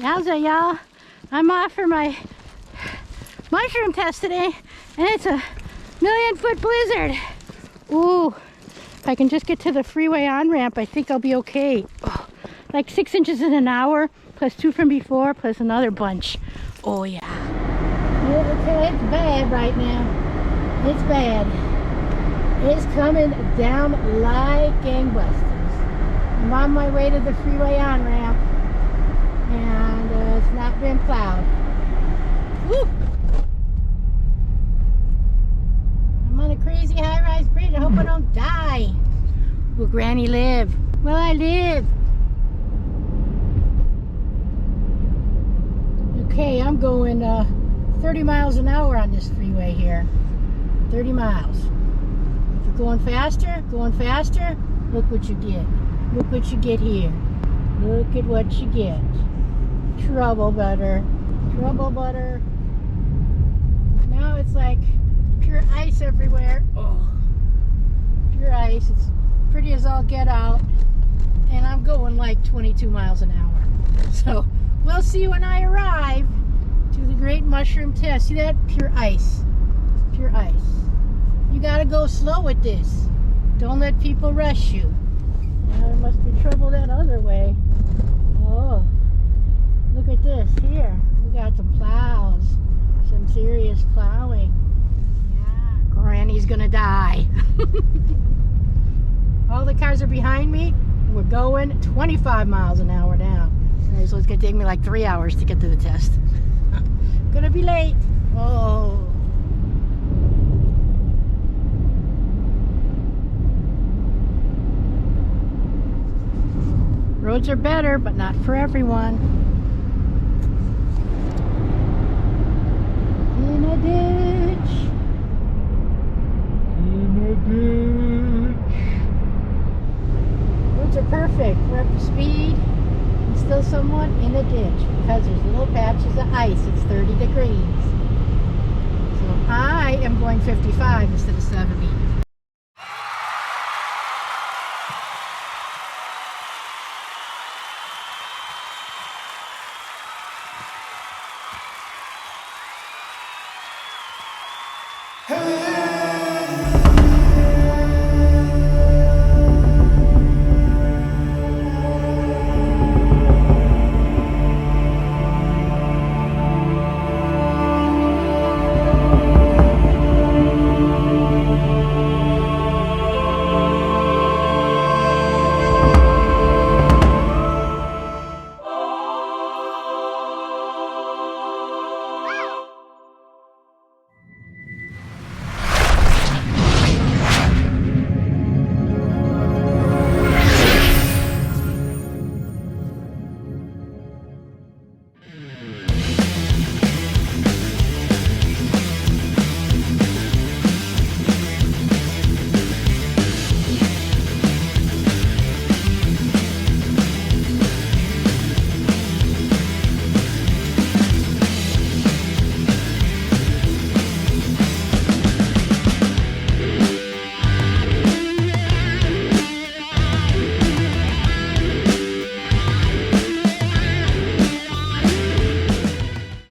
Yowza, y'all. I'm off for my mushroom test today, and it's a 1,000,000-foot blizzard. Ooh, if I can just get to the freeway on-ramp, I think I'll be okay. Oh, like 6 inches in an hour, plus 2 from before, plus another bunch. Oh, yeah. Okay, it's bad right now. It's bad. It's coming down like gangbusters. I'm on my way to the freeway on-ramp, and it's not been plowed. Woo! I'm on a crazy high-rise bridge. I hope I don't die. Will Granny live? Will I live? Okay, I'm going 30 miles an hour on this freeway here. 30 miles. If you're going faster, look what you get. Look what you get here. Look at what you get. Trouble butter. Trouble butter. Now it's like pure ice everywhere. Oh, pure ice. It's pretty as all get out. And I'm going like 22 miles an hour. So we'll see when I arrive to the great mushroom test. See that? Pure ice. Pure ice. You gotta go slow with this. Don't let people rush you. Now there must be trouble that other way. Oh, look at this here. We got some plows. Some serious plowing. Yeah, Granny's gonna die. All the cars are behind me. We're going 25 miles an hour now. So it's gonna take me like 3 hours to get to the test. Gonna be late. Oh. Roads are better, but not for everyone. In a ditch. In a ditch. Roads are perfect. We're up to speed. And still somewhat in a ditch because there's little patches of ice. It's 30 degrees. So I am going 55 instead of 70.